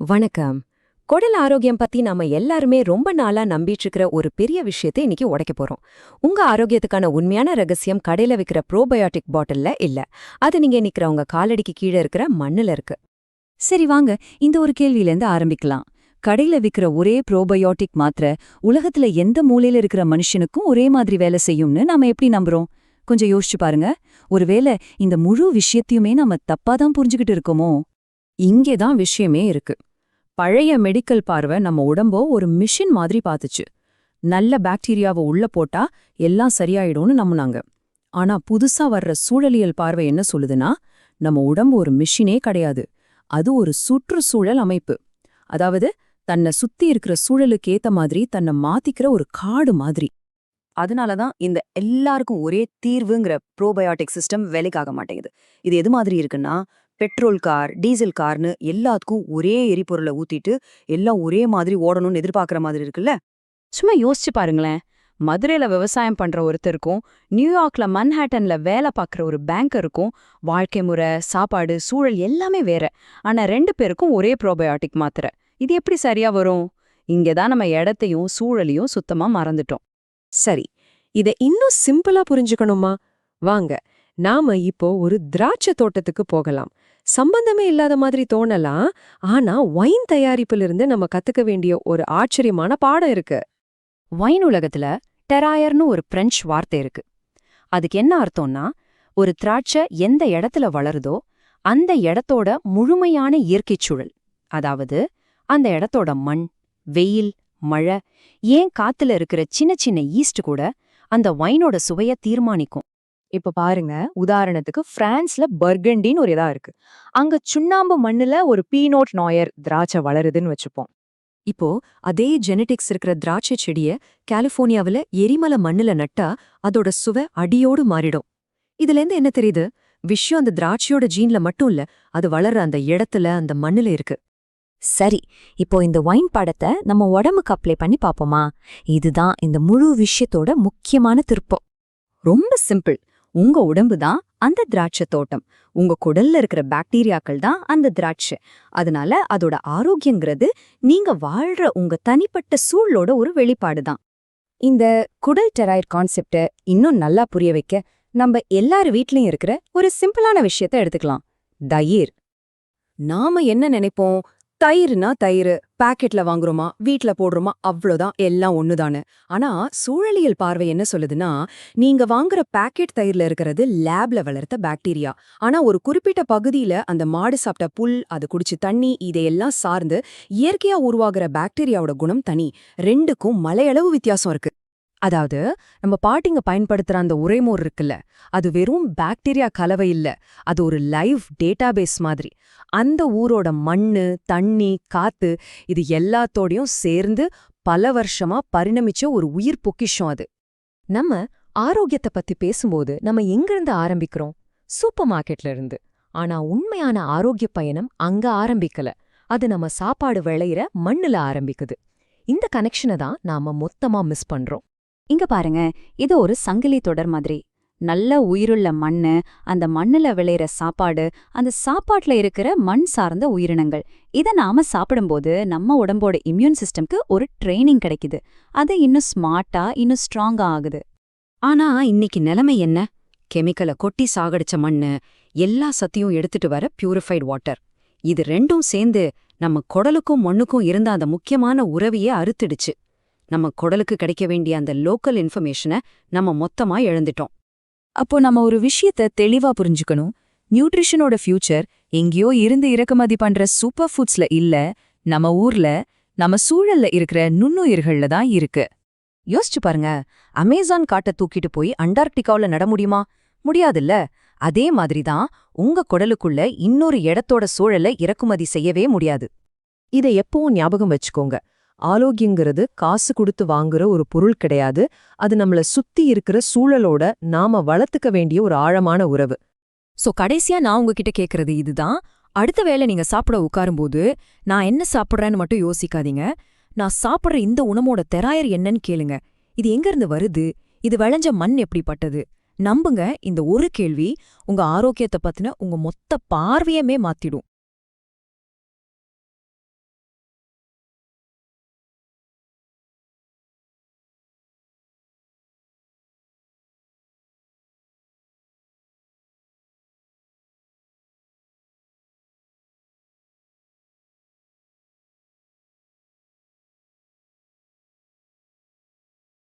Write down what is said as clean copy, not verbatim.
வணக்கம். குடல் ஆரோக்கியம் பத்தி நாம எல்லாருமே ரொம்ப நாளா நம்பிட்டு இருக்கிற ஒரு பெரிய விஷயத்தை இன்னைக்கு உடைக்க போறோம். உங்க ஆரோக்கியத்துக்கான உண்மையான ரகசியம் கடையில விக்கிற ப்ரோபயோட்டிக் பாட்டில்ல இல்ல. அது நீங்க நிக்கிற உங்க காலடிக்கு கீழே இருக்கிற மண்ணுல இருக்கு. சரி வாங்க, இந்த ஒரு கேள்வியிலேருந்து ஆரம்பிக்கலாம். கடையில விக்கிற ஒரே ப்ரோபயோட்டிக் மாத்திரை உலகத்துல எந்த மூலையில இருக்கிற மனுஷனுக்கும் ஒரே மாதிரி வேலை செய்யும்னு நாம எப்படி நம்புறோம்? கொஞ்சம் யோசிச்சு பாருங்க. ஒருவேளை இந்த முழு விஷயத்தையுமே நாம தப்பாதான் புரிஞ்சுகிட்டு இருக்கோமோ? இங்கேதான் விஷயமே இருக்கு. பழைய மெடிக்கல் பார்வை நம்ம உடம்போ ஒரு மிஷின் மாதிரி பார்த்துச்சு. நல்ல பாக்டீரியாவை உள்ள போட்டா எல்லாம் சரியாயிடும்னு நம்புனாங்க. ஆனா புதுசா வர்ற சூழலியல் பார்வை என்ன சொல்லுதுன்னா, நம்ம உடம்பு ஒரு மிஷினே கிடையாது. அது ஒரு சுற்றுச்சூழல் அமைப்பு. அதாவது தன்னை சுத்தி இருக்கிற சூழலுக்கு ஏத்த மாதிரி தன்னை மாத்திக்கிற ஒரு காடு மாதிரி. அதனாலதான் இந்த எல்லாருக்கும் ஒரே தீர்வுங்கிற ப்ரோபயோட்டிக் சிஸ்டம் வேலைக்காக மாட்டேங்குது. இது எது மாதிரி இருக்குன்னா, பெட்ரோல் கார், டீசல் கார்னு எல்லாத்துக்கும் ஒரே எரிபொருளை ஊத்திட்டு எல்லாம் ஒரே மாதிரி ஓடணும்னு எதிர்பார்க்குற மாதிரி இருக்குல்ல. சும்மா யோசிச்சு பாருங்களேன். மதுரையில விவசாயம் பண்ற ஒருத்தருக்கும் நியூயார்க்ல மன்ஹாட்டன்ல வேலை பார்க்குற ஒரு பேங்கருக்கும் வாழ்க்கை முறை, சாப்பாடு, சூழல் எல்லாமே வேற. ஆனா ரெண்டு பேருக்கும் ஒரே ப்ரோபயோட்டிக் மாத்திரை. இது எப்படி சரியா வரும்? இங்கதான் நம்ம இடத்தையும் சூழலையும் சுத்தமா மறந்துட்டோம். சரி, இத இன்னும் சிம்பிளா புரிஞ்சுக்கணுமா? வாங்க, நாம இப்போ ஒரு திராட்சை தோட்டத்துக்கு போகலாம். சம்பந்தமே இல்லாத மாதிரி தோணலாம். ஆனா ஒயின் தயாரிப்பிலிருந்து நம்ம கத்துக்க வேண்டிய ஒரு ஆச்சரியமான பாடம் இருக்கு. வைன் உலகத்துல டெராயர்னு ஒரு பிரெஞ்சு வார்த்தை இருக்கு. அதுக்கு என்ன அர்த்தம்னா, ஒரு திராட்சை எந்த இடத்துல வளருதோ அந்த இடத்தோட முழுமையான இயற்கைச் சூழல். அதாவது அந்த இடத்தோட மண், வெயில், மழை, ஏன் காத்துல இருக்கிற சின்ன சின்ன ஈஸ்ட் கூட அந்த வைனோட சுவைய தீர்மானிக்கும். இப்ப பாருங்க, உதாரணத்துக்கு பிரான்ஸ்ல பர்கண்டின்னு ஒரு இதா இருக்கு. அங்க சுண்ணாம்பு மண்ணுல ஒரு பீனோட் நாயர் திராட்சை வளருதுன்னு வச்சுப்போம். இப்போ அதே ஜெனடிக்ஸ் இருக்கிற திராட்சை செடிய கலிபோர்னியாவுல எரிமலை மண்ணுல நட்டா அதோட சுவை அடியோடு மாறிடும். இதுல இருந்து என்ன தெரியுது? விஷயம் அந்த திராட்சையோட ஜீன்ல மட்டும் இல்ல, அது வளர்ற அந்த இடத்துல, அந்த மண்ணுல இருக்கு. சரி, இப்போ இந்த ஒயின் படத்தை நம்ம உடம்புக்கு அப்ளை பண்ணி பாப்போமா? இதுதான் இந்த முழு விஷயத்தோட முக்கியமான திருப்பம். ரொம்ப சிம்பிள். உங்க உடம்பு தான் அந்த திராட்சை தோட்டம். உங்க குடல்ல இருக்கிற பாக்டீரியாக்கள் தான் அந்த திராட்சை. அதனால அதோட ஆரோக்கியங்கிறது நீங்க வாழ்ற உங்க தனிப்பட்ட சூழலோட ஒரு வெளிப்பாடு தான். இந்த குடல் டெராய்டு கான்செப்ட இன்னும் நல்லா புரிய வைக்க நம்ம எல்லார் வீட்லயும் இருக்கிற ஒரு சிம்பிளான விஷயத்த எடுத்துக்கலாம். தயிர். நாம என்ன நினைப்போம்? தயிர்னா தயிர் பாக்கெட்ல வாங்குறோமா, வீட்ல போடுறோமா, அவ்வளோதான், எல்லாம் ஒண்ணுதானே. ஆனா சூழலியல் பார்வை என்ன சொல்லுதுன்னா, நீங்க வாங்குற பாக்கெட் தயிர்ல இருக்கிறது லேப்ல வளர்த்த பாக்டீரியா. ஆனா ஒரு குறிப்பிட்ட பகுதியில அந்த மாடு சாப்பிட்ட புல், அது குடிச்சு தண்ணி, இதையெல்லாம் சார்ந்து இயற்கையா உருவாகிற பாக்டீரியாவோட குணம் தனி. ரெண்டுக்கும் மலையளவு வித்தியாசம் இருக்கு. அதாவது நம்ம பாட்டிங்க பயன்படுத்துற அந்த உரைமோர் இருக்குல்ல, அது வெறும் பாக்டீரியா கலவை இல்ல, அது ஒரு லைவ் டேட்டாபேஸ் மாதிரி. அந்த ஊரோட மண்ணு, தண்ணி, காத்து, இது எல்லாத்தோடையும் சேர்ந்து பல வருஷமா பரிணமிச்ச ஒரு உயிர் பொக்கிஷம் அது. நம்ம ஆரோக்கியத்தை பத்தி பேசும்போது நம்ம எங்கிருந்து ஆரம்பிக்கிறோம்? சூப்பர் மார்க்கெட்ல இருந்து. ஆனா உண்மையான ஆரோக்கிய பயணம் அங்க ஆரம்பிக்கல. அது நம்ம சாப்பாடு விளையிற மண்ணுல ஆரம்பிக்குது. இந்த கனெக்ஷனை தான் நாம மொத்தமா மிஸ் பண்றோம். இங்க பாருங்க, இது ஒரு சங்கிலி தொடர் மாதிரி. நல்ல உயிருள்ள மண்ணு, அந்த மண்ணுல விளையிற சாப்பாடு, அந்த சாப்பாட்டுல இருக்கிற மண் சார்ந்த உயிரினங்கள், இதை நாம சாப்பிடும்போது நம்ம உடம்போட இம்யூன் சிஸ்டம்க்கு ஒரு ட்ரைனிங் கிடைக்குது. அது இன்னும் ஸ்மார்ட்டா, இன்னும் ஸ்ட்ராங்கா ஆகுது. ஆனா இன்னைக்கு நிலைமை என்ன? கெமிக்கலை கொட்டி சாகடிச்ச மண்ணு, எல்லா சத்தையும் எடுத்துட்டு வர பியூரிஃபைடு வாட்டர். இது ரெண்டும் சேர்ந்து நம்ம குடலுக்கும் மண்ணுக்கும் இருந்த அந்த முக்கியமான உறவையே அறுத்துடுச்சு. நம்ம குடலுக்கு கிடைக்க வேண்டிய அந்த லோக்கல் இன்ஃபர்மேஷனை நம்ம மொத்தமா இழந்துட்டோம். அப்போ நம்ம ஒரு விஷயத்த தெளிவா புரிஞ்சுக்கணும். நியூட்ரிஷனோட ஃபியூச்சர் எங்கேயோ இருந்து இறக்குமதி பண்ற சூப்பர் ஃபுட்ஸ்ல இல்ல, நம்ம ஊர்ல, நம்ம சூழல்ல இருக்கிற நுண்ணுயிர்கள்ல தான் இருக்கு. யோசிச்சு பாருங்க, அமேசான் காட்டை தூக்கிட்டு போய் அண்டார்டிகாவுல நட முடியுமா? முடியாதுல்ல. அதே மாதிரிதான் உங்க குடலுக்குள்ள இன்னொரு இடத்தோட சூழலை இறக்குமதி செய்யவே முடியாது. இதை எப்பவும் ஞாபகம் வச்சுக்கோங்க. ஆரோக்கியங்கிறது காசு கொடுத்து வாங்குற ஒரு பொருள் கிடையாது. அது நம்மள சுத்தி இருக்கிற சூழலோட நாம வளர்த்துக்க வேண்டிய ஒரு ஆழமான உறவு. கடைசியா நான் உங்ககிட்ட கேக்குறது இதுதான். அடுத்த வேளை நீங்க சாப்பிட உட்காரும்போது நான் என்ன சாப்பிட்றேன்னு மட்டும் யோசிக்காதீங்க. நான் சாப்பிட்ற இந்த உணவோட தெராயர் என்னன்னு கேளுங்க. இது எங்கிருந்து வருது? இது விளைஞ்ச மண் எப்படிப்பட்டது? நம்புங்க, இந்த ஒரு கேள்வி உங்க ஆரோக்கியத்தை பத்தின உங்க மொத்த பார்வையமே மாத்திடும்.